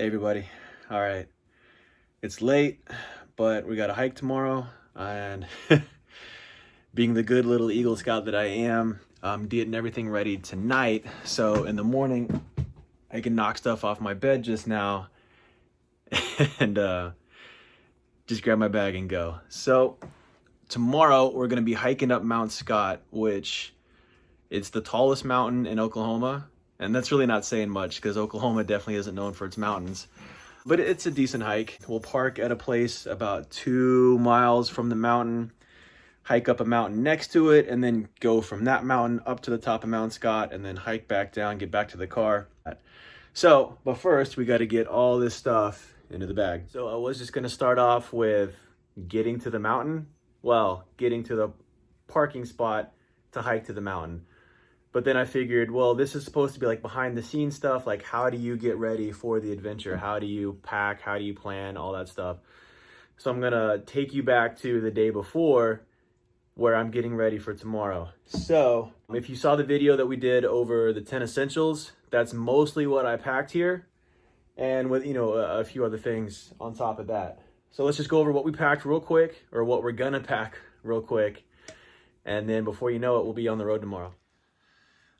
Hey everybody. All right. It's late, but we got a hike tomorrow, and being the good little Eagle Scout that I am, I'm getting everything ready tonight. So in the morning, I can knock stuff off my bed just now and just grab my bag and go. So tomorrow we're going to be hiking up Mount Scott, which it's the tallest mountain in Oklahoma. And that's really not saying much because Oklahoma definitely isn't known for its mountains. But it's a decent hike. We'll park at a place about 2 miles from the mountain, hike up a mountain next to it, and then go from that mountain up to the top of Mount Scott, and then hike back down, get back to the car. So, but first, we got to get all this stuff into the bag. So I was just going to start off with getting to the mountain. Well, getting to the parking spot to hike to the mountain. But then I figured, well, this is supposed to be like behind the scenes stuff. Like, how do you get ready for the adventure? How do you pack? How do you plan? All that stuff. So I'm going to take you back to the day before where I'm getting ready for tomorrow. So if you saw the video that we did over the 10 essentials, that's mostly what I packed here. And with, a few other things on top of that. So let's just go over what we packed real quick, or what we're going to pack real quick. And then before you know it, we'll be on the road tomorrow.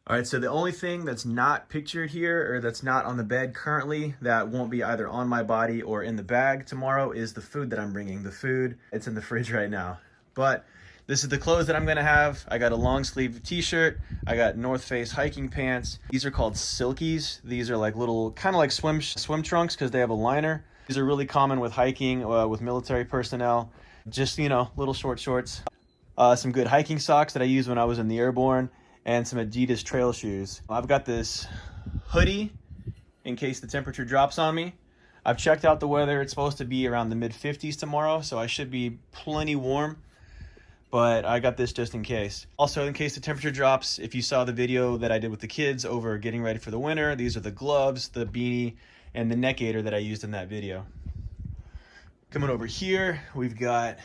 All right, so the only thing that's not pictured here, or that's not on the bed currently, that won't be either on my body or in the bag tomorrow, is the food that I'm bringing. The food, it's in the fridge right now. But this is the clothes that I'm gonna have. I got a long sleeve t-shirt. I got North Face hiking pants. These are called Silkies. These are like little, kind of like swim trunks because they have a liner. These are really common with hiking, with military personnel. Just, little short shorts. Some good hiking socks that I used when I was in the airborne, and some Adidas trail shoes. I've got this hoodie in case the temperature drops on me. I've checked out the weather. It's supposed to be around the mid-50s tomorrow, so I should be plenty warm, but I got this just in case. Also, in case the temperature drops, if you saw the video that I did with the kids over getting ready for the winter, these are the gloves, the beanie, and the neck gaiter that I used in that video. Coming over here, we've got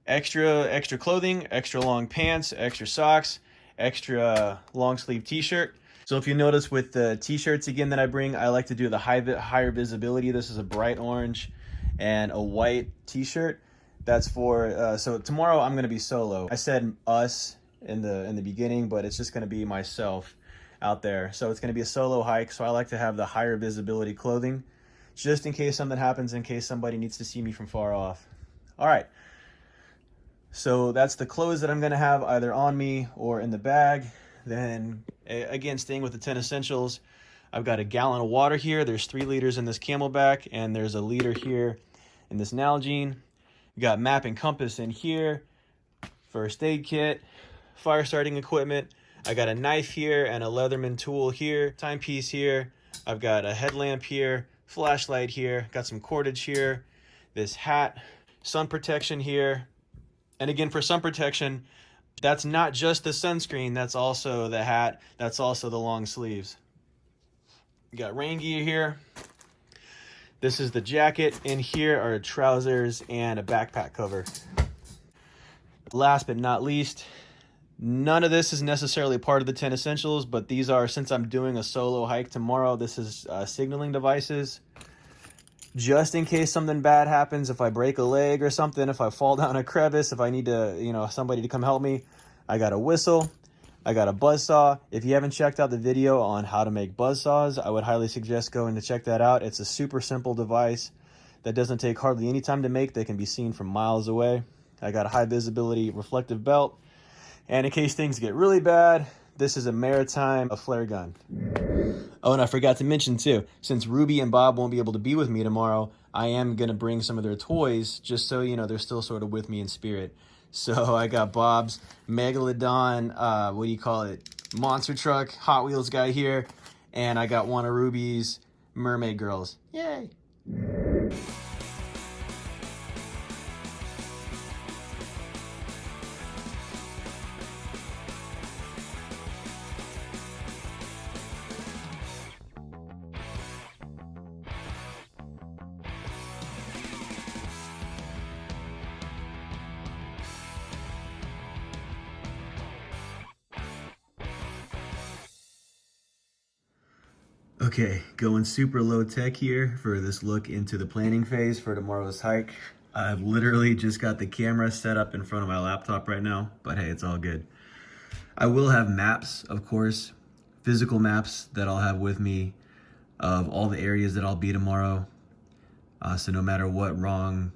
extra clothing, extra long pants, extra socks, extra long sleeve t-shirt. So if you notice with the t-shirts again that I bring, I like to do the higher visibility. This is a bright orange and a white t-shirt. That's for so tomorrow I'm going to be solo. I said us in the beginning, but it's just going to be myself out there. So it's going to be a solo hike, so I like to have the higher visibility clothing just in case something happens, in case somebody needs to see me from far off. All right. So that's the clothes that I'm going to have either on me or in the bag. Then, again, staying with the 10 essentials, I've got a gallon of water here. There's 3 liters in this Camelback, and there's a liter here in this Nalgene. We got map and compass in here, first aid kit, fire starting equipment. I got a knife here and a Leatherman tool here, timepiece here. I've got a headlamp here, flashlight here, got some cordage here, this hat, sun protection here. And again, for sun protection, that's not just the sunscreen, that's also the hat, that's also the long sleeves. You got rain gear here. This is the jacket. In here are trousers and a backpack cover. Last but not least, none of this is necessarily part of the 10 essentials, but these are, since I'm doing a solo hike tomorrow, this is signaling devices. Just in case something bad happens, if I break a leg or something, if I fall down a crevice, if I need to, somebody to come help me, I got a whistle, I got a buzzsaw. If you haven't checked out the video on how to make buzzsaws, I would highly suggest going to check that out. It's a super simple device that doesn't take hardly any time to make, that can be seen from miles away. I got a high visibility reflective belt. And in case things get really bad, this is a Maritime, a flare gun. Oh, and I forgot to mention too, since Ruby and Bob won't be able to be with me tomorrow, I am going to bring some of their toys just so, they're still sort of with me in spirit. So I got Bob's Megalodon, monster truck, Hot Wheels guy here. And I got one of Ruby's mermaid girls. Yay! Okay, going super low tech here for this look into the planning phase for tomorrow's hike. I've literally just got the camera set up in front of my laptop right now, but hey, it's all good. I will have maps, of course, physical maps that I'll have with me of all the areas that I'll be tomorrow. So no matter what wrong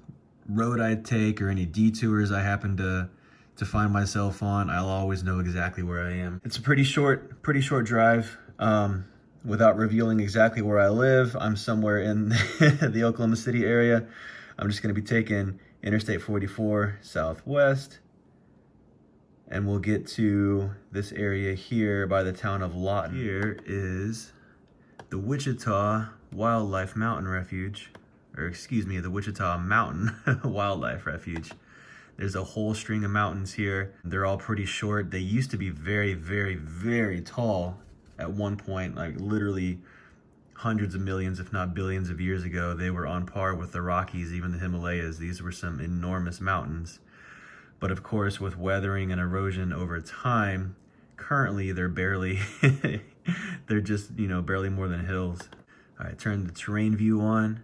road I take or any detours I happen to find myself on, I'll always know exactly where I am. It's a pretty short drive. Without revealing exactly where I live, I'm somewhere in the Oklahoma City area. I'm just gonna be taking Interstate 44 southwest, and we'll get to this area here by the town of Lawton. Here is the Wichita Wildlife Mountain Refuge, or excuse me, the Wichita Mountain Wildlife Refuge. There's a whole string of mountains here. They're all pretty short. They used to be very, very, very tall at one point, like literally hundreds of millions, if not billions of years ago. They were on par with the Rockies, even the Himalayas. These were some enormous mountains. But of course, with weathering and erosion over time, currently they're barely, they're just, barely more than hills. All right, turn the terrain view on.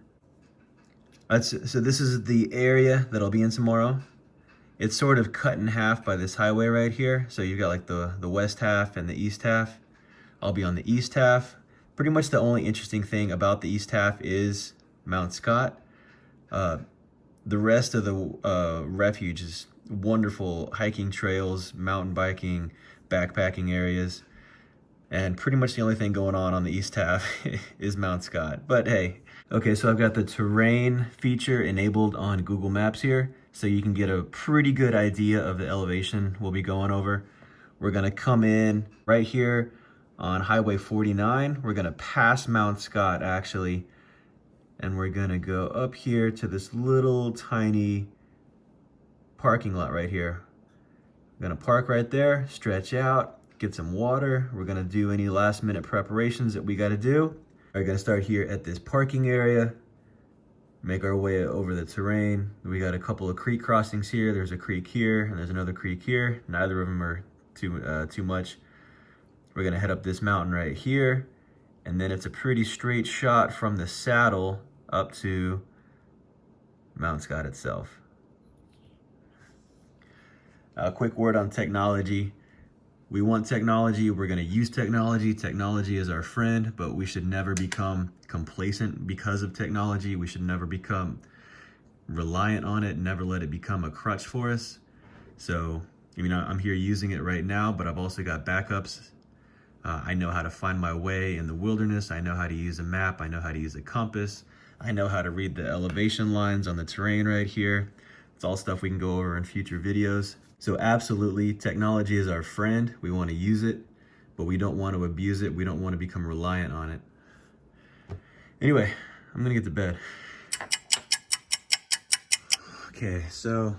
So this is the area that I'll be in tomorrow. It's sort of cut in half by this highway right here. So you've got like the west half and the east half. I'll be on the east half. Pretty much the only interesting thing about the east half is Mount Scott. The rest of the refuge is wonderful hiking trails, mountain biking, backpacking areas. And pretty much the only thing going on the east half is Mount Scott. But hey, okay, so I've got the terrain feature enabled on Google Maps here, so you can get a pretty good idea of the elevation we'll be going over. We're gonna come in right here on Highway 49. We're gonna pass Mount Scott actually, and we're gonna go up here to this little tiny parking lot right here. We're gonna park right there, stretch out, get some water. We're gonna do any last minute preparations that we gotta do. We're gonna start here at this parking area, make our way over the terrain. We got a couple of creek crossings here. There's a creek here, and there's another creek here. Neither of them are too much. We're gonna head up this mountain right here, and then it's a pretty straight shot from the saddle up to Mount Scott itself. A quick word on technology. We want technology, we're gonna use technology. Technology is our friend, but we should never become complacent because of technology. We should never become reliant on it, never let it become a crutch for us. So, I'm here using it right now, but I've also got backups. I know how to find my way in the wilderness. I know how to use a map. I know how to use a compass. I know how to read the elevation lines on the terrain right here. It's all stuff we can go over in future videos. So absolutely, technology is our friend. We want to use it, but we don't want to abuse it. We don't want to become reliant on it. Anyway, I'm gonna get to bed. Okay, so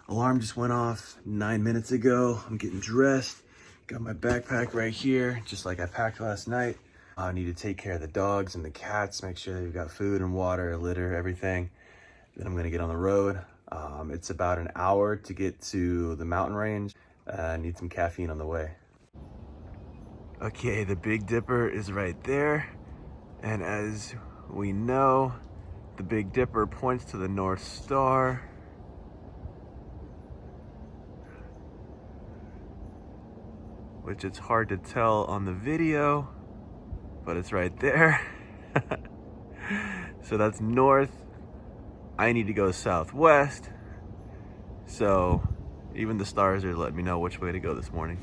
alarm just went off 9 minutes ago. I'm getting dressed. Got my backpack right here, just like I packed last night. I need to take care of the dogs and the cats, make sure they've got food and water, litter, everything. Then I'm gonna get on the road. It's about an hour to get to the mountain range. I need some caffeine on the way. Okay, the Big Dipper is right there. And as we know, the Big Dipper points to the North Star. Which it's hard to tell on the video, but it's right there. So that's north. I need to go southwest. So even the stars are letting me know which way to go this morning.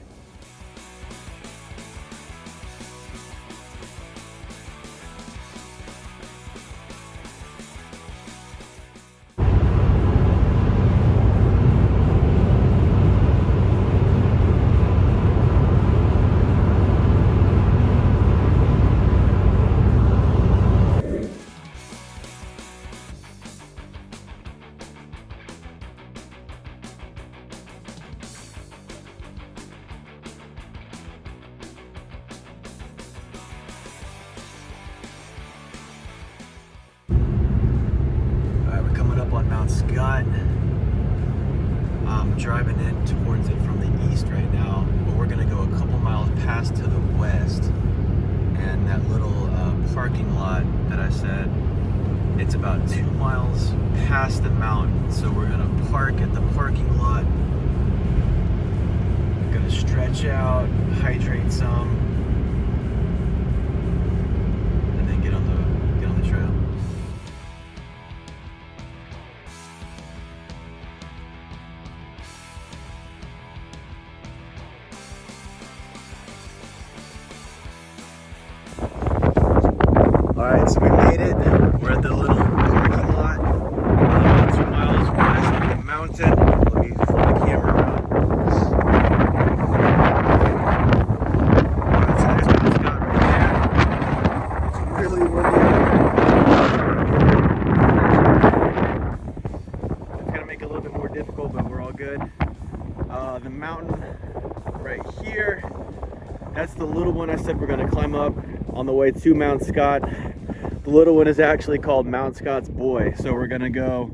Scott. I'm driving in towards it from the east right now, but we're gonna go a couple miles past to the west, and that little parking lot that I said, it's about 2 miles past the mountain. So we're gonna park at the parking lot. We're gonna stretch out, hydrate some, and then get on the trail. Alright, so we made it. We're at the little parking lot, 2 miles west of the mountain. Let me flip the camera around. Alright, so there's Mount Scott right there. It's really windy. It's going to make it a little bit more difficult, but we're all good. The mountain right here, that's the little one I said we're going to climb up on the way to Mount Scott. The little one is actually called Mount Scott's Boy. So we're gonna go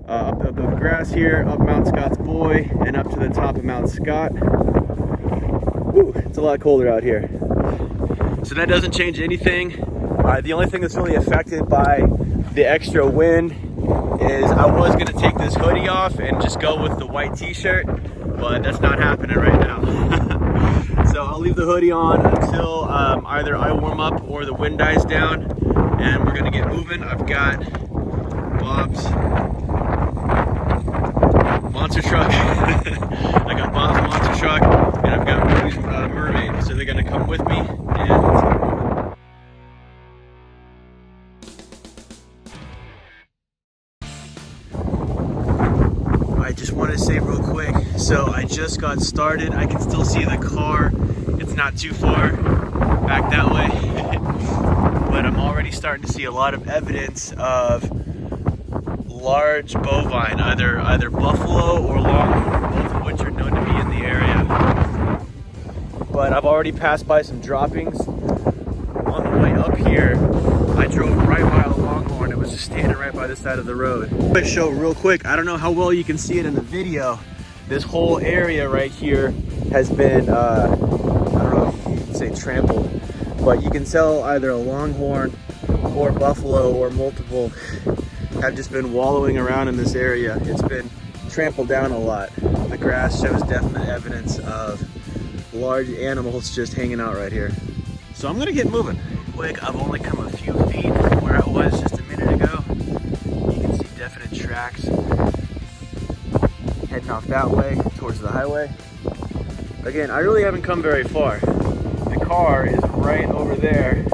up the grass here, up Mount Scott's Boy, and up to the top of Mount Scott. Ooh, it's a lot colder out here. So that doesn't change anything. The only thing that's really affected by the extra wind is I was gonna take this hoodie off and just go with the white t-shirt, but that's not happening right now. So I'll leave the hoodie on until either I warm up or the wind dies down, and we're gonna get moving. I've got Bob's monster truck. I got Bob's monster truck, and I've got Ruby's mermaid. So they're gonna come with me, and let's get moving. I just wanted to say real quick, so I just got started. I can still see the car. It's not too far back that way. But I'm already starting to see a lot of evidence of large bovine, either buffalo or longhorn, both of which are known to be in the area. But I've already passed by some droppings. On the way up here, I drove right by a longhorn. It was just standing right by the side of the road. I'm gonna show real quick. I don't know how well you can see it in the video. This whole area right here has been, I don't know if you can say trampled, but you can tell either a longhorn or buffalo or multiple have just been wallowing around in this area. It's been trampled down a lot. The grass shows definite evidence of large animals just hanging out right here. So I'm gonna get moving. Quick, I've only come a few feet from where I was just a minute ago. You can see definite tracks heading off that way towards the highway. Again, I really haven't come very far. The car is right over there,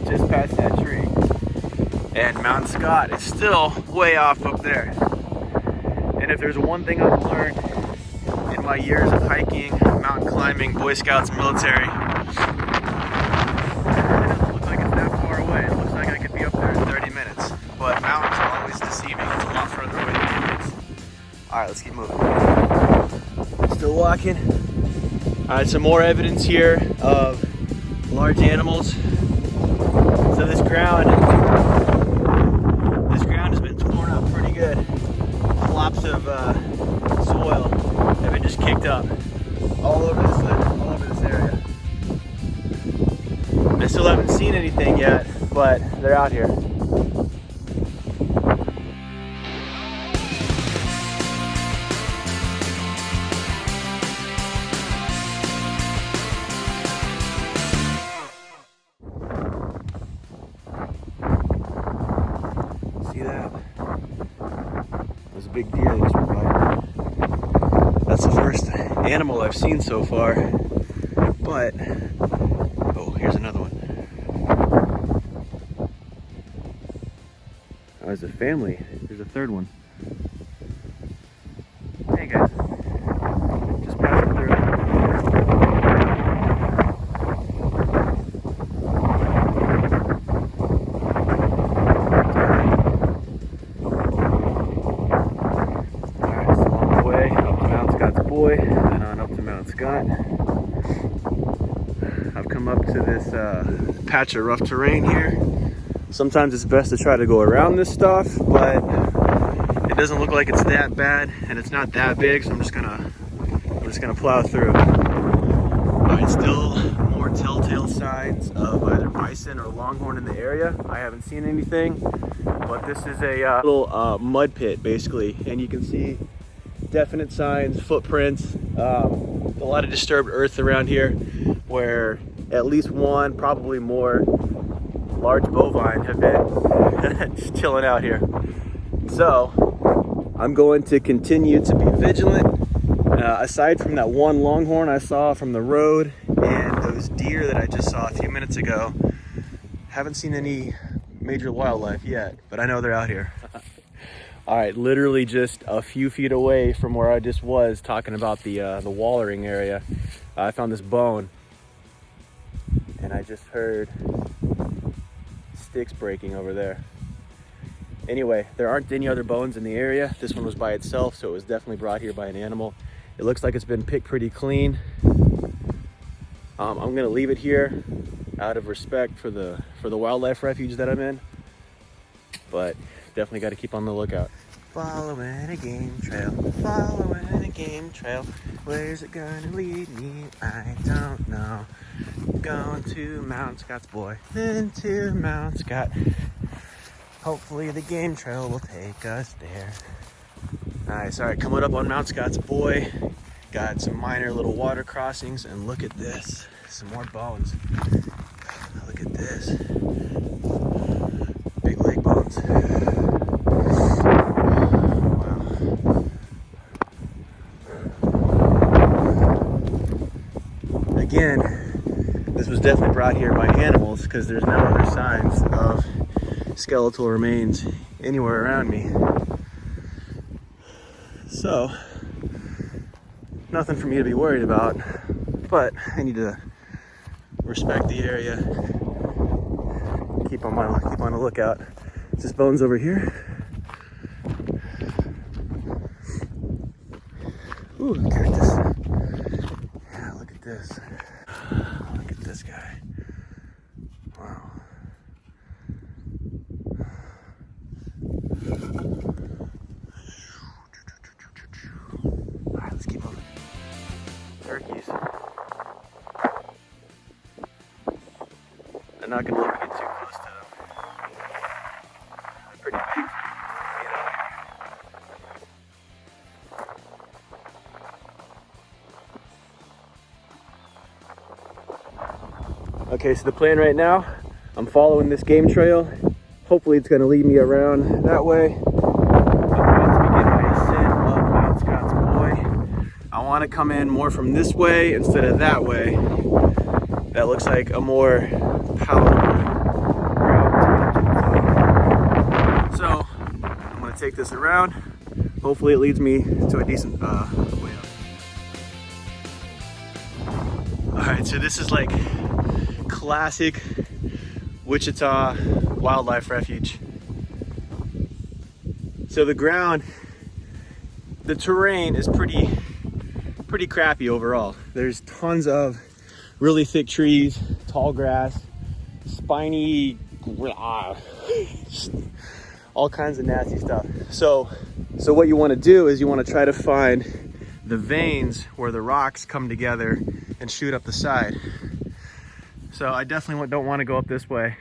just past that tree. And Mount Scott is still way off up there. And if there's one thing I've learned in my years of hiking, mountain climbing, Boy Scouts, and military, it really doesn't look like it's that far away. It looks like I could be up there in 30 minutes. But mountains are always deceiving. It's a lot further away than it is. All right, let's keep moving. Still walking. All right, some more evidence here of large animals. So this ground has been torn up pretty good. Flops of soil have been just kicked up all over this area. I still haven't seen anything yet, but they're out here. See that? It was a big deer that just went by. That's the first animal I've seen so far, but oh, here's another one. Oh, there's a family. There's a third one. Hey guys, just passing through. And on up to Mount Scott. I've come up to this patch of rough terrain here. Sometimes it's best to try to go around this stuff, but it doesn't look like it's that bad, and it's not that big, so I'm just gonna plow through. All right, still more more telltale signs of either bison or longhorn in the area. I haven't seen anything, but this is a little mud pit basically, and you can see definite signs, footprints, a lot of disturbed earth around here where at least one, probably more, large bovine have been just chilling out here. So I'm going to continue to be vigilant. Aside from that one longhorn I saw from the road and those deer that I just saw a few minutes ago, haven't seen any major wildlife yet, but I know they're out here. All right, literally just a few feet away from where I just was talking about the wallering area, I found this bone, and I just heard sticks breaking over there. Anyway, there aren't any other bones in the area. This one was by itself, so it was definitely brought here by an animal. It looks like it's been picked pretty clean. I'm gonna leave it here out of respect for the wildlife refuge that I'm in, but definitely got to keep on the lookout. Following a game trail, following a game trail. Where's it gonna lead me? I don't know. Going to Mount Scott's boy, into Mount Scott. Hopefully the game trail will take us there. Nice. All right, coming up on Mount Scott's boy. Got some minor little water crossings, and look at this. Some more bones. Look at this. Big lake bones. Wow. Again, this was definitely brought here by animals because there's no other signs of skeletal remains anywhere around me. So, nothing for me to be worried about, but I need to respect the area. Keep on the lookout. Is this bones over here? Ooh, cactus. Yeah, look at this. Look at this guy. Wow. Alright, let's keep moving. Turkeys. I'm not gonna let me get too close to them. They're pretty big. Okay, so the plan right now, I'm following this game trail. Hopefully it's gonna lead me around that way. I'm about to begin my ascent of Mount Scott's boy. I wanna come in more from this way instead of that way. That looks like a more palatable route to get up to the top. So I'm gonna take this around. Hopefully it leads me to a decent way up. All right, so this is like classic Wichita wildlife refuge. So the ground, the terrain is pretty crappy overall. There's tons of really thick trees, tall grass, spiny, all kinds of nasty stuff. So what you want to do is you want to try to find the veins where the rocks come together and shoot up the side. So I definitely don't want to go up this way.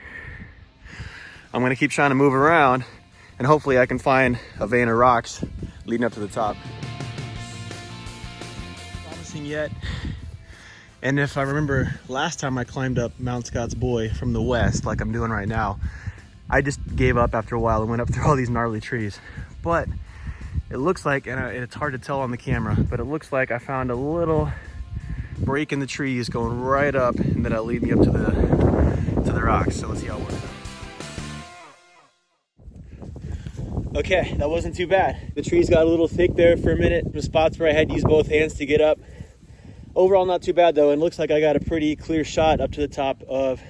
I'm going to keep trying to move around, and hopefully I can find a vein of rocks leading up to the top. Promising yet. And if I remember last time I climbed up Mount Scott's boy from the west, like I'm doing right now, I just gave up after a while and went up through all these gnarly trees. But it looks like, and it's hard to tell on the camera, but it looks like I found a little break in the trees going right up, and that'll lead me up to the rocks. So let's see how it works. Okay, that wasn't too bad. The trees got a little thick there for a minute. The spots where I had to use both hands to get up. Overall, not too bad though, and looks like I got a pretty clear shot up to the top of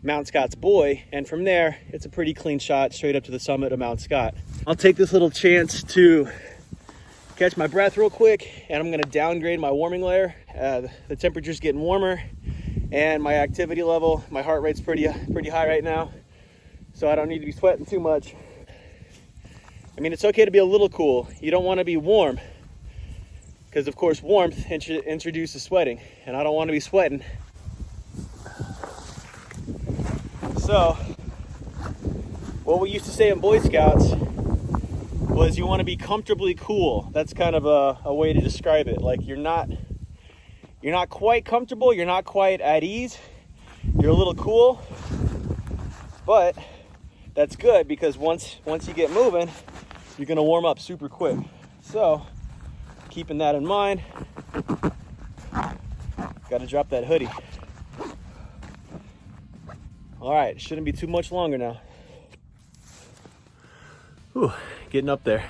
Mount Scott's boy, and from there, it's a pretty clean shot straight up to the summit of Mount Scott. I'll take this little chance to catch my breath real quick, and I'm gonna downgrade my warming layer. The temperature's getting warmer, and my activity level, my heart rate's pretty high right now, so I don't need to be sweating too much. I mean, it's okay to be a little cool. You don't want to be warm, because of course warmth introduces sweating, and I don't want to be sweating. So, what we used to say in Boy Scouts was you want to be comfortably cool. That's kind of a way to describe it. Like you're not quite comfortable, you're not quite at ease, you're a little cool, but that's good because once you get moving, you're gonna warm up super quick. So, keeping that in mind, gotta drop that hoodie. All right, shouldn't be too much longer now. Whew, getting up there.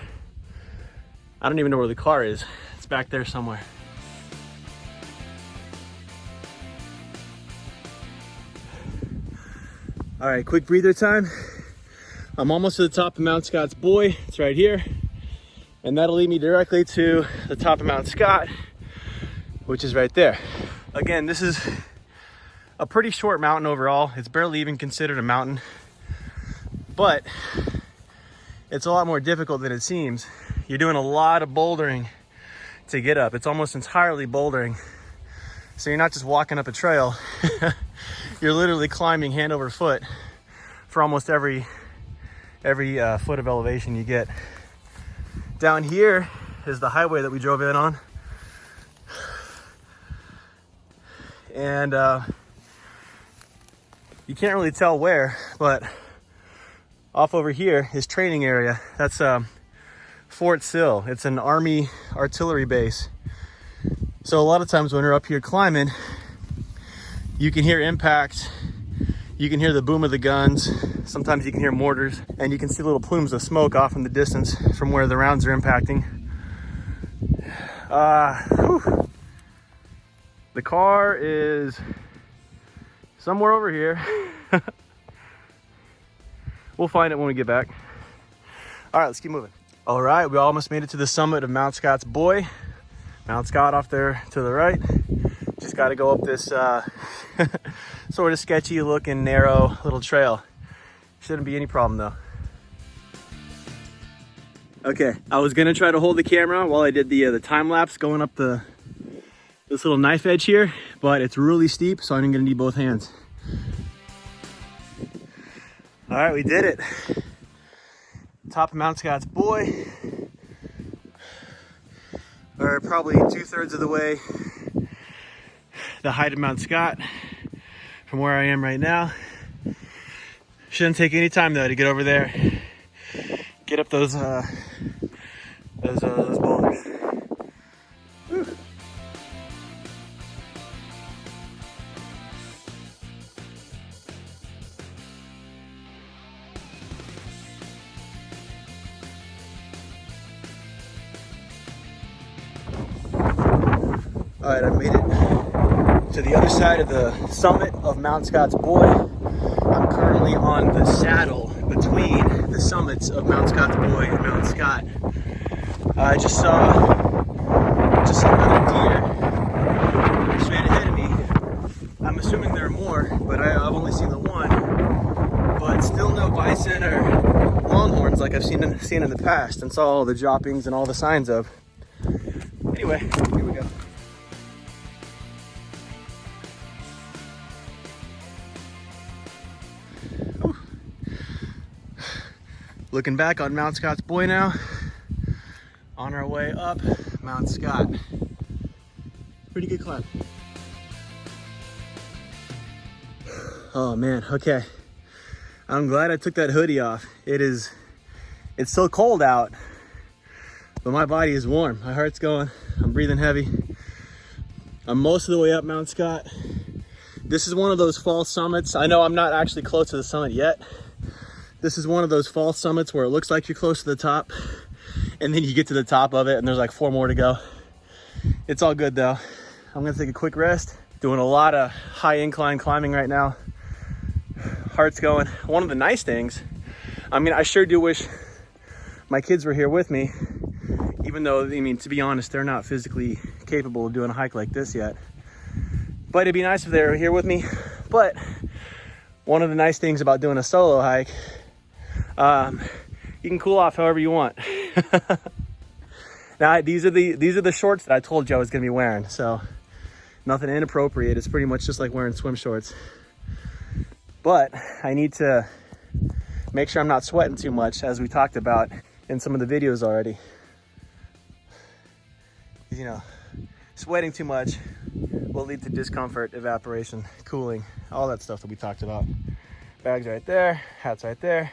I don't even know where the car is. It's back there somewhere. All right, quick breather time. I'm almost to the top of Mount Scott's Boy. It's right here. And that'll lead me directly to the top of Mount Scott, which is right there. Again, this is a pretty short mountain overall. It's barely even considered a mountain, but it's a lot more difficult than it seems. You're doing a lot of bouldering to get up. It's almost entirely bouldering. So you're not just walking up a trail, you're literally climbing hand over foot for almost every foot of elevation you get. Down here is the highway that we drove in on. And you can't really tell where, but off over here is training area. That's Fort Sill. It's an Army artillery base. So a lot of times when we're up here climbing, you can hear impacts, you can hear the boom of the guns, sometimes you can hear mortars, and you can see little plumes of smoke off in the distance from where the rounds are impacting. The car is somewhere over here. We'll find it when we get back. All right, let's keep moving. All right, we almost made it to the summit of Mount Scott's Boy. Mount Scott off there to the right. Just got to go up this sort of sketchy looking narrow little trail. Shouldn't be any problem though. Okay, I was gonna try to hold the camera while I did the time lapse going up this little knife edge here, but it's really steep, so I'm gonna need both hands. All right, we did it. Top of Mount Scott's Boy. Or probably 2/3 of the way. The height of Mount Scott from where I am right now. Shouldn't take any time though to get over there. Get up those boulders. Whew. All right, I've made it to the other side of the summit of Mount Scott's Boy. I'm currently on the saddle between the summits of Mount Scott's Boy and Mount Scott. I just saw another deer straight ahead of me. I'm assuming there are more, but I've only seen the one. But still no bison or longhorns like I've seen in the past and saw all the droppings and all the signs of. Anyway, here we go. Looking back on Mount Scott's Boy now, on our way up Mount Scott. Pretty good climb. Oh man, okay. I'm glad I took that hoodie off. It's still cold out, but my body is warm. My heart's going, I'm breathing heavy. I'm most of the way up Mount Scott. This is one of those fall summits. I know I'm not actually close to the summit yet. This is one of those fall summits where it looks like you're close to the top and then you get to the top of it and there's like 4 more to go. It's all good though. I'm gonna take a quick rest. Doing a lot of high incline climbing right now. Heart's going. One of the nice things, I mean, I sure do wish my kids were here with me, even though, I mean, to be honest, they're not physically capable of doing a hike like this yet. But it'd be nice if they were here with me. But one of the nice things about doing a solo hike, you can cool off however you want. Now, these are the shorts that I told you I was gonna be wearing, so nothing inappropriate. It's pretty much just like wearing swim shorts. But I need to make sure I'm not sweating too much, as we talked about in some of the videos already. You know, sweating too much will lead to discomfort, evaporation, cooling, all that stuff that we talked about. Bags right there, hats right there.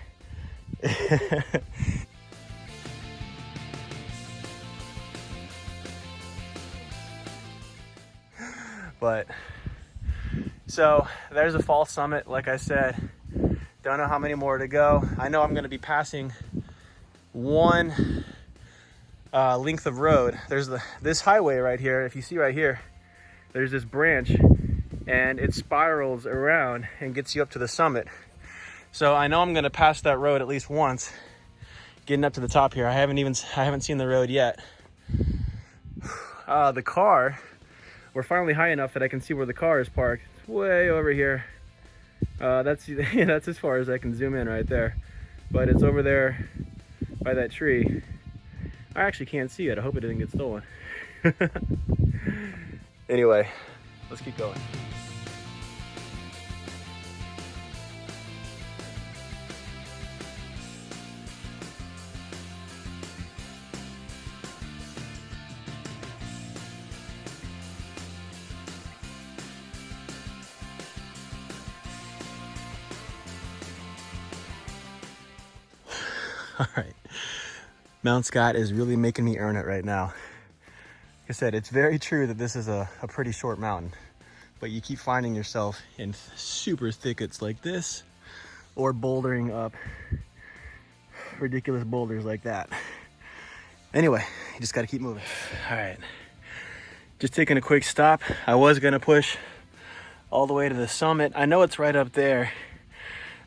But so there's a fall summit, like I said. Don't know how many more to go. I know I'm going to be passing one length of road. There's this highway right here. If you see right here, there's this branch, and it spirals around and gets you up to the summit. So I know I'm going to pass that road at least once, getting up to the top here. I haven't seen the road yet. The car, we're finally high enough that I can see where the car is parked. It's way over here. That's as far as I can zoom in right there. But it's over there by that tree. I actually can't see it. I hope it didn't get stolen. Anyway, let's keep going. All right, Mount Scott is really making me earn it right now. Like I said, it's very true that this is a pretty short mountain, but you keep finding yourself in super thickets like this, or bouldering up ridiculous boulders like that. Anyway, you just gotta keep moving. All right, just taking a quick stop. I was gonna push all the way to the summit. I know it's right up there.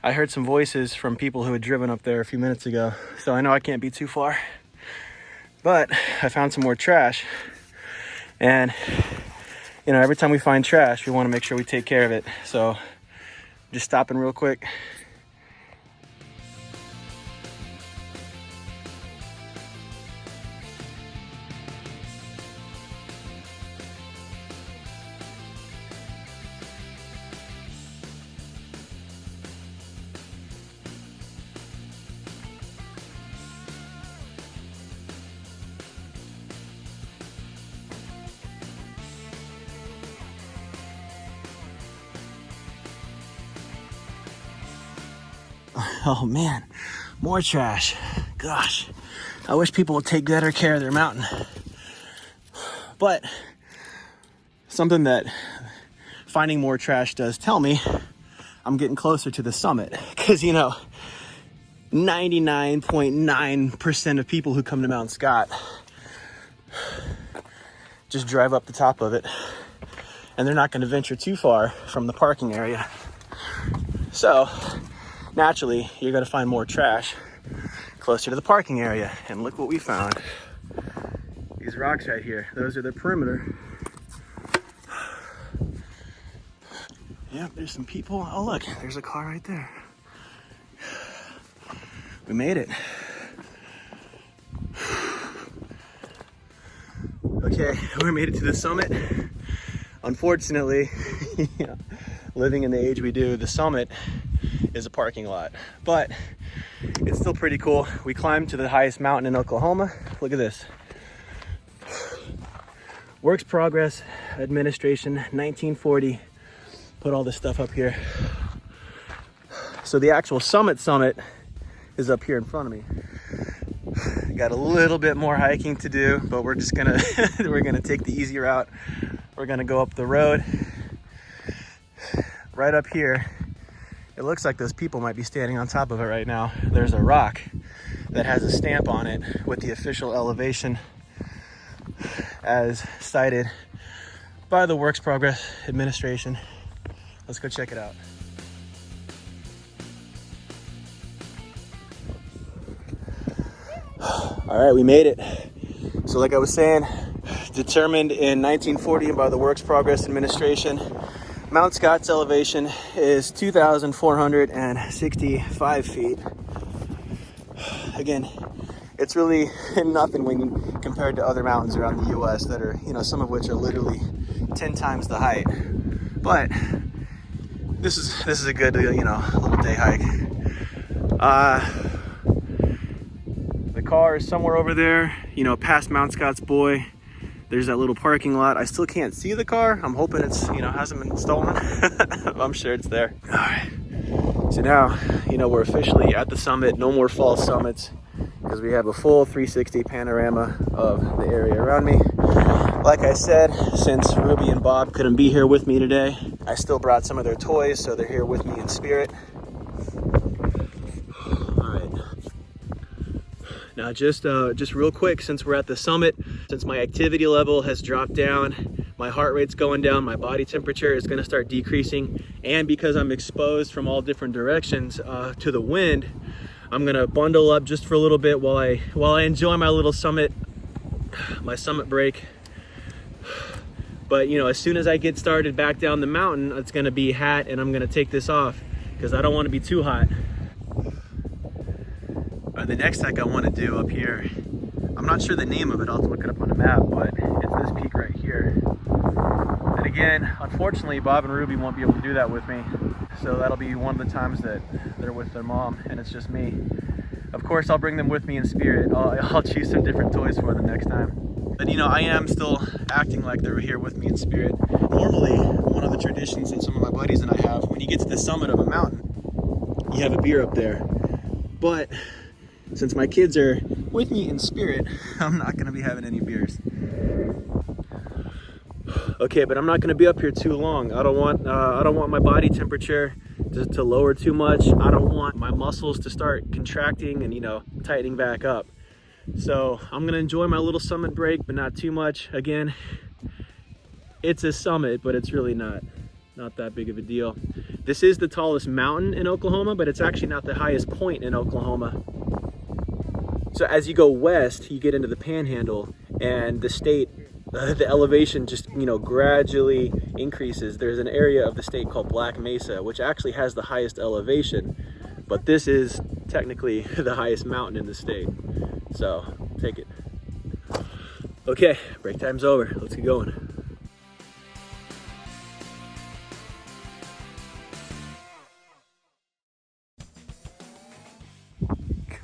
I heard some voices from people who had driven up there a few minutes ago, so I know I can't be too far. But I found some more trash, and you know, every time we find trash, we want to make sure we take care of it. So just stopping real quick. Oh man, more trash. Gosh, I wish people would take better care of their mountain. But something that finding more trash does tell me, I'm getting closer to the summit. Because, you know, 99.9% of people who come to Mount Scott just drive up the top of it, and they're not going to venture too far from the parking area. So naturally, you're going to find more trash closer to the parking area. And look what we found. These rocks right here, those are the perimeter. Yep, there's some people. Oh look, there's a car right there. We made it. Okay, we made it to the summit. Unfortunately, living in the age we do, the summit is a parking lot, but it's still pretty cool. We climbed to the highest mountain in Oklahoma. Look at this. Works Progress Administration, 1940. Put all this stuff up here. So the actual summit is up here in front of me. Got a little bit more hiking to do, but we're just gonna we're gonna take the easy route. We're gonna go up the road. Right up here, it looks like those people might be standing on top of it right now. There's a rock that has a stamp on it with the official elevation as cited by the Works Progress Administration. Let's go check it out. All right, we made it. So like I was saying, determined in 1940 by the Works Progress Administration, Mount Scott's elevation is 2,465 feet. Again, it's really nothing when compared to other mountains around the US that are, some of which are literally 10 times the height. But this is a good, you know, little day hike. The car is somewhere over there, you know, past Mount Scott's Boy. There's that little parking lot. I still can't see the car. I'm hoping it's, you know, hasn't been stolen. I'm sure it's there. All right. So now, you know, we're officially at the summit. No more false summits because we have a full 360 panorama of the area around me. Like I said, since Ruby and Bob couldn't be here with me today, I still brought some of their toys, so they're here with me in spirit. All right. Now, just real quick, since we're at the summit, since my activity level has dropped down, my heart rate's going down, my body temperature is going to start decreasing, and because I'm exposed from all different directions to the wind, I'm going to bundle up just for a little bit while I enjoy my little summit break. But you know, as soon as I get started back down the mountain, it's going to be hat, and I'm going to take this off because I don't want to be too hot. The next hike I want to do up here, I'm not sure the name of it, I'll have to look it up on the map, but it's this peak right here. And again, unfortunately, Bob and Ruby won't be able to do that with me, so that'll be one of the times that they're with their mom and it's just me. Of course, I'll bring them with me in spirit. I'll choose some different toys for them next time. But you know, I am still acting like they're here with me in spirit. Normally, one of the traditions that some of my buddies and I have, when you get to the summit of a mountain, you have a beer up there. But since my kids are with me in spirit, I'm not gonna be having any beers. Okay, but I'm not gonna be up here too long. I don't want my body temperature to lower too much. I don't want my muscles to start contracting and, you know, tightening back up. So I'm gonna enjoy my little summit break, but not too much. Again, it's a summit, but it's really not that big of a deal. This is the tallest mountain in Oklahoma, but it's actually not the highest point in Oklahoma. So as you go west, you get into the Panhandle, and the state, the elevation just, you know, gradually increases. There's an area of the state called Black Mesa, which actually has the highest elevation, but this is technically the highest mountain in the state. So take it. Okay, break time's over. Let's get going.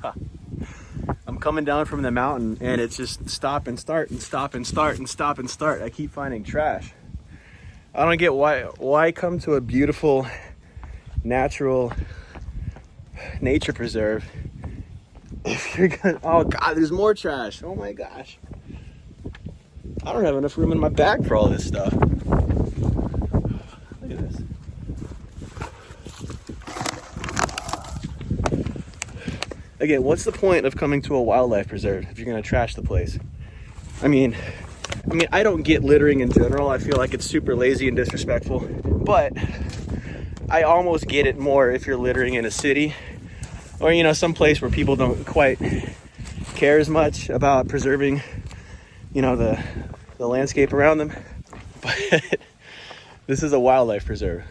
God. I'm coming down from the mountain and it's just stop and start and stop and start and stop and start. I keep finding trash. I don't get why come to a beautiful natural nature preserve if you're gonna, oh God, there's more trash. Oh my gosh. I don't have enough room in my bag for all this stuff. Look at this. Again, what's the point of coming to a wildlife preserve if you're gonna trash the place? I mean, I don't get littering in general. I feel like it's super lazy and disrespectful, but I almost get it more if you're littering in a city or, you know, some place where people don't quite care as much about preserving, you know, the landscape around them. But this is a wildlife preserve.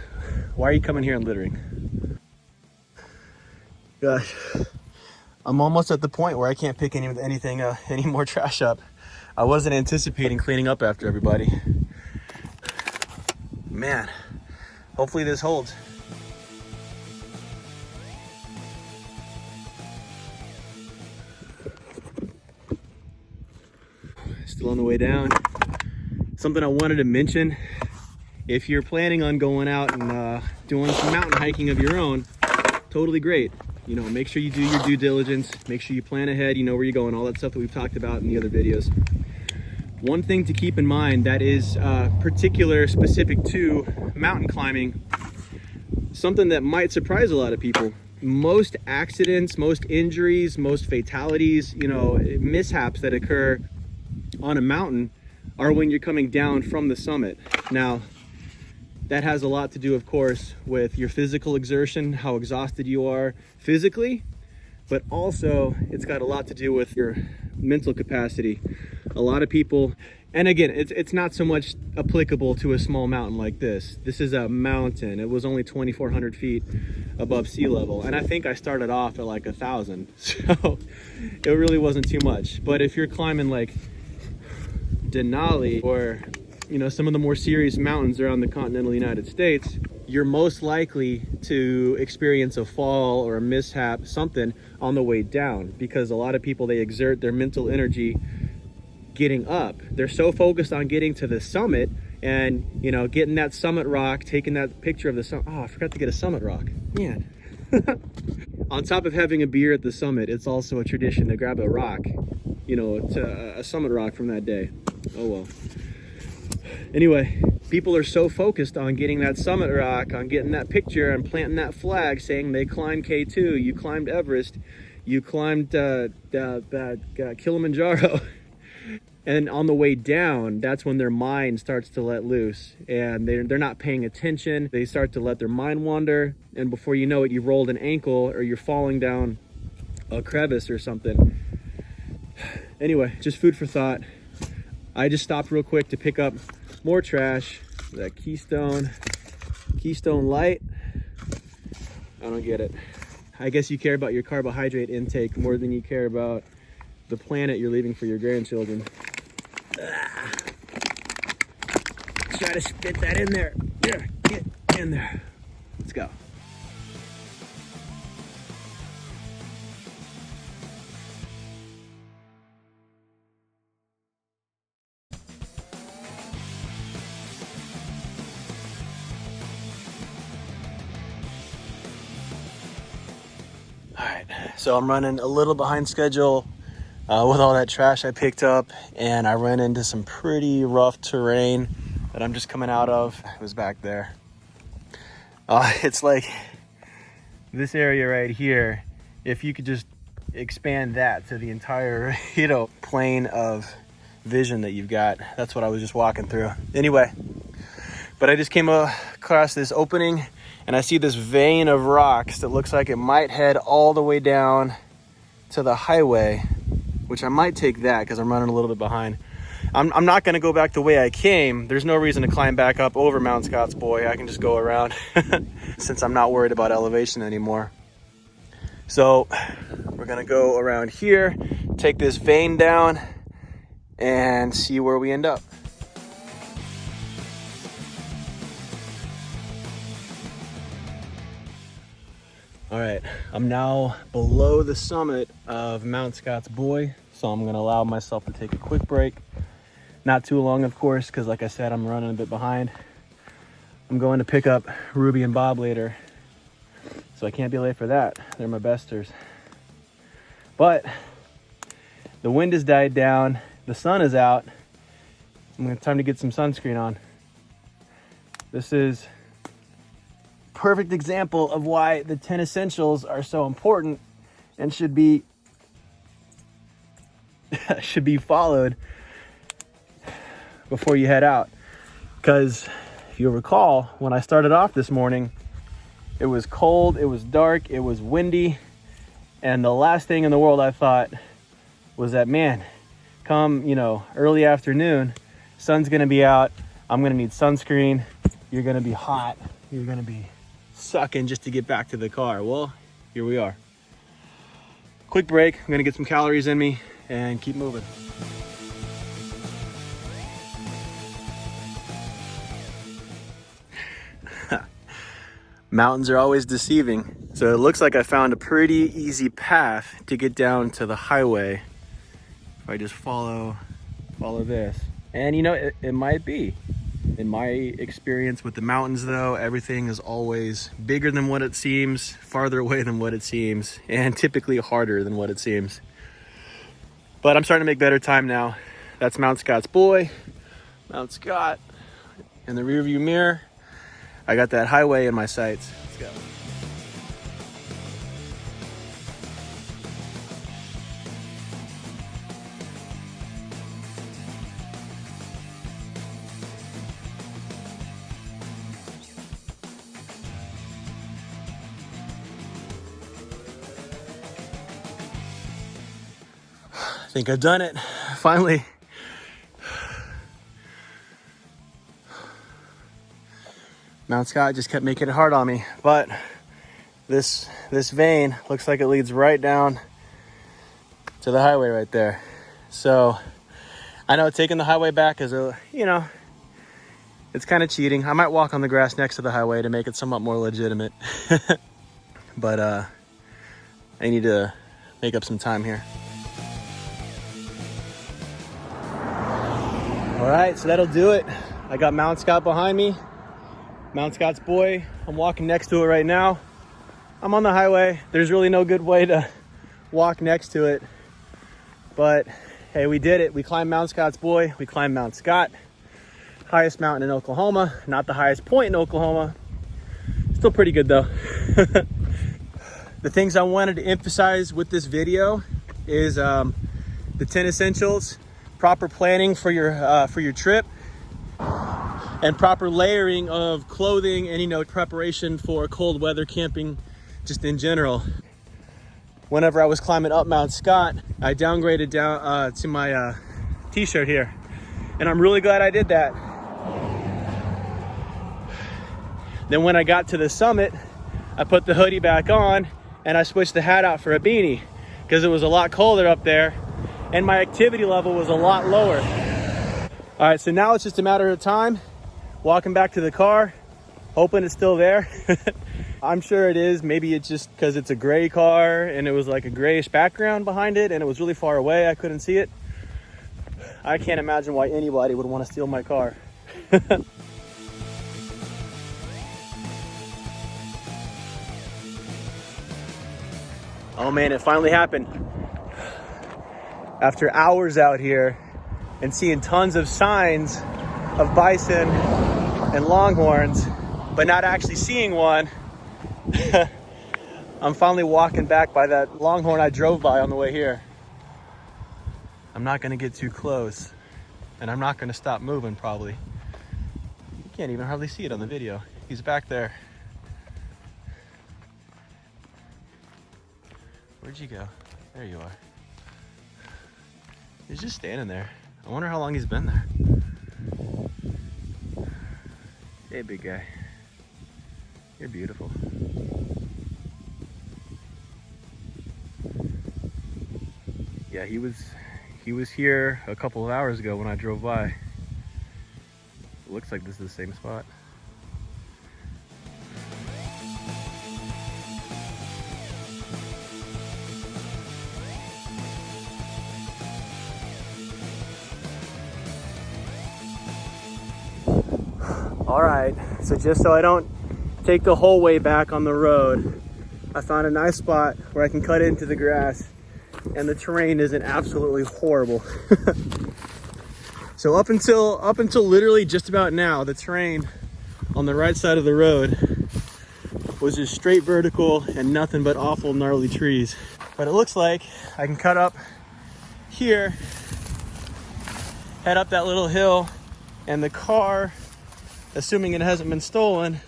Why are you coming here and littering? Gosh, I'm almost at the point where I can't pick any more trash up. I wasn't anticipating cleaning up after everybody. Man, hopefully this holds. Still on the way down. Something I wanted to mention, if you're planning on going out and doing some mountain hiking of your own, totally great. You know, make sure you do your due diligence, make sure you plan ahead, you know where you're going, all that stuff that we've talked about in the other videos. One thing to keep in mind that is particular, specific to mountain climbing, something that might surprise a lot of people. Most accidents, most injuries, most fatalities, you know, mishaps that occur on a mountain are when you're coming down from the summit. Now, that has a lot to do, of course, with your physical exertion, how exhausted you are physically, but also it's got a lot to do with your mental capacity. A lot of people, and again, it's not so much applicable to a small mountain like this. This is a mountain. It was only 2,400 feet above sea level, and I think I started off at like 1,000, so it really wasn't too much. But if you're climbing like Denali or, you know, some of the more serious mountains around the continental United States, you're most likely to experience a fall or a mishap, something on the way down, because a lot of people, they exert their mental energy getting up. They're so focused on getting to the summit and, you know, getting that summit rock, taking that picture of the summit. Oh, I forgot to get a summit rock, man. On top of having a beer at the summit, it's also a tradition to grab a rock, you know, a summit rock from that day. Oh well. Anyway, people are so focused on getting that summit rock, on getting that picture and planting that flag saying they climbed K2, you climbed Everest, you climbed Kilimanjaro. And on the way down, that's when their mind starts to let loose, and they're not paying attention. They start to let their mind wander, and before you know it, you've rolled an ankle or you're falling down a crevice or something. Anyway, just food for thought. I just stopped real quick to pick up more trash. That Keystone Light. I don't get it. I guess you care about your carbohydrate intake more than you care about the planet you're leaving for your grandchildren. Try to spit that in there. There, get in there. Let's go. All right, so I'm running a little behind schedule with all that trash I picked up, and I ran into some pretty rough terrain that I'm just coming out of. It was back there. It's like this area right here. If you could just expand that to the entire, you know, plane of vision that you've got. That's what I was just walking through. Anyway, but I just came across this opening, and I see this vein of rocks that looks like it might head all the way down to the highway, which I might take that because I'm running a little bit behind. I'm not going to go back the way I came. There's no reason to climb back up over Mount Scott's Boy. I can just go around since I'm not worried about elevation anymore. So we're going to go around here, take this vein down, and see where we end up. All right, I'm now below the summit of Mount Scott's Boy, so I'm going to allow myself to take a quick break. Not too long, of course, because like I said, I'm running a bit behind. I'm going to pick up Ruby and Bob later, so I can't be late for that. They're my besters. But the wind has died down, the sun is out. Time to get some sunscreen on. This is a perfect example of why the 10 essentials are so important and should be followed before you head out. Because if you'll recall, when I started off this morning, it was cold, it was dark, it was windy, and the last thing in the world I thought was that, man, come, you know, early afternoon, sun's gonna be out, I'm gonna need sunscreen, you're gonna be hot, you're gonna be sucking just to get back to the car. Well, here we are. Quick break, I'm gonna get some calories in me and keep moving. Mountains are always deceiving. So it looks like I found a pretty easy path to get down to the highway if I just follow this. And you know, it might be. In my experience with the mountains though, everything is always bigger than what it seems, farther away than what it seems, and typically harder than what it seems. But I'm starting to make better time now. That's Mount Scott's Boy, Mount Scott in the rearview mirror. I got that highway in my sights. Let's go. I think I've done it, finally. Mount Scott just kept making it hard on me, but this vein looks like it leads right down to the highway right there. So I know taking the highway back is It's kind of cheating. I might walk on the grass next to the highway to make it somewhat more legitimate. But I need to make up some time here. All right, so that'll do it. I got Mount Scott behind me. Mount Scott's boy. I'm walking next to it right now. I'm on the highway. There's really no good way to walk next to it. But hey, we did it. We climbed Mount Scott's boy. We climbed Mount Scott. Highest mountain in Oklahoma. Not the highest point in Oklahoma. Still pretty good though. The things I wanted to emphasize with this video is the 10 essentials, proper planning for your trip, and proper layering of clothing and, preparation for cold weather camping just in general. Whenever I was climbing up Mount Scott, I downgraded down to my t-shirt here. And I'm really glad I did that. Then when I got to the summit, I put the hoodie back on and I switched the hat out for a beanie because it was a lot colder up there and my activity level was a lot lower. All right, so now it's just a matter of time, walking back to the car, hoping it's still there. I'm sure it is. Maybe it's just because it's a gray car and it was like a grayish background behind it and it was really far away. I couldn't see it. I can't imagine why anybody would want to steal my car. Oh man, it finally happened. After hours out here and seeing tons of signs of bison and longhorns, but not actually seeing one, I'm finally walking back by that longhorn I drove by on the way here. I'm not gonna get too close and I'm not gonna stop moving probably. You can't even hardly see it on the video. He's back there. Where'd you go? There you are. He's just standing there. I wonder how long he's been there. Hey, big guy. You're beautiful. Yeah, he was here a couple of hours ago when I drove by. It looks like this is the same spot. All right, so just so I don't take the whole way back on the road, I found a nice spot where I can cut into the grass and the terrain isn't absolutely horrible. So up until literally just about now, the terrain on the right side of the road was just straight vertical and nothing but awful gnarly trees. But it looks like I can cut up here, head up that little hill, and the car, assuming it hasn't been stolen,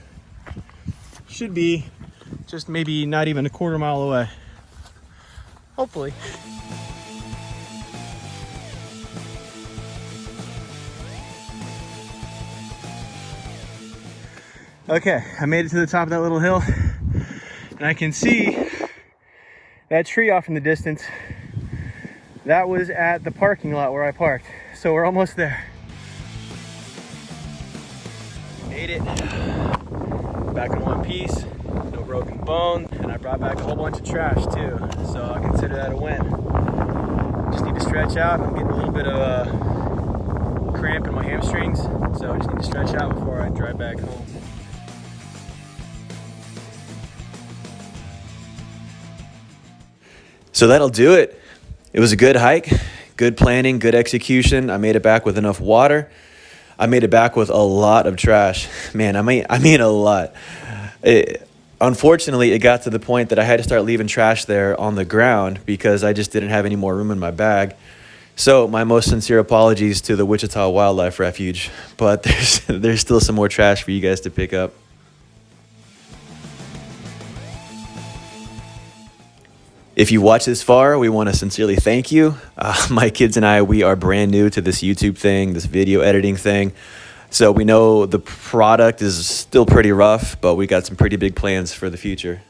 should be just maybe not even a quarter mile away. Hopefully. Okay, I made it to the top of that little hill and I can see that tree off in the distance. That was at the parking lot where I parked. So we're almost there. Made it. Back in one piece, no broken bone, and I brought back a whole bunch of trash too. So I consider that a win. Just need to stretch out. I'm getting a little bit of a cramp in my hamstrings, so I just need to stretch out before I drive back home. So that'll do it. It was a good hike, good planning, good execution. I made it back with enough water. I made it back with a lot of trash. Man, I mean a lot. Unfortunately, it got to the point that I had to start leaving trash there on the ground because I just didn't have any more room in my bag. So my most sincere apologies to the Wichita Wildlife Refuge, but there's still some more trash for you guys to pick up. If you watch this far, we want to sincerely thank you. My kids and I, we are brand new to this YouTube thing, this video editing thing. So we know the product is still pretty rough, but we got some pretty big plans for the future.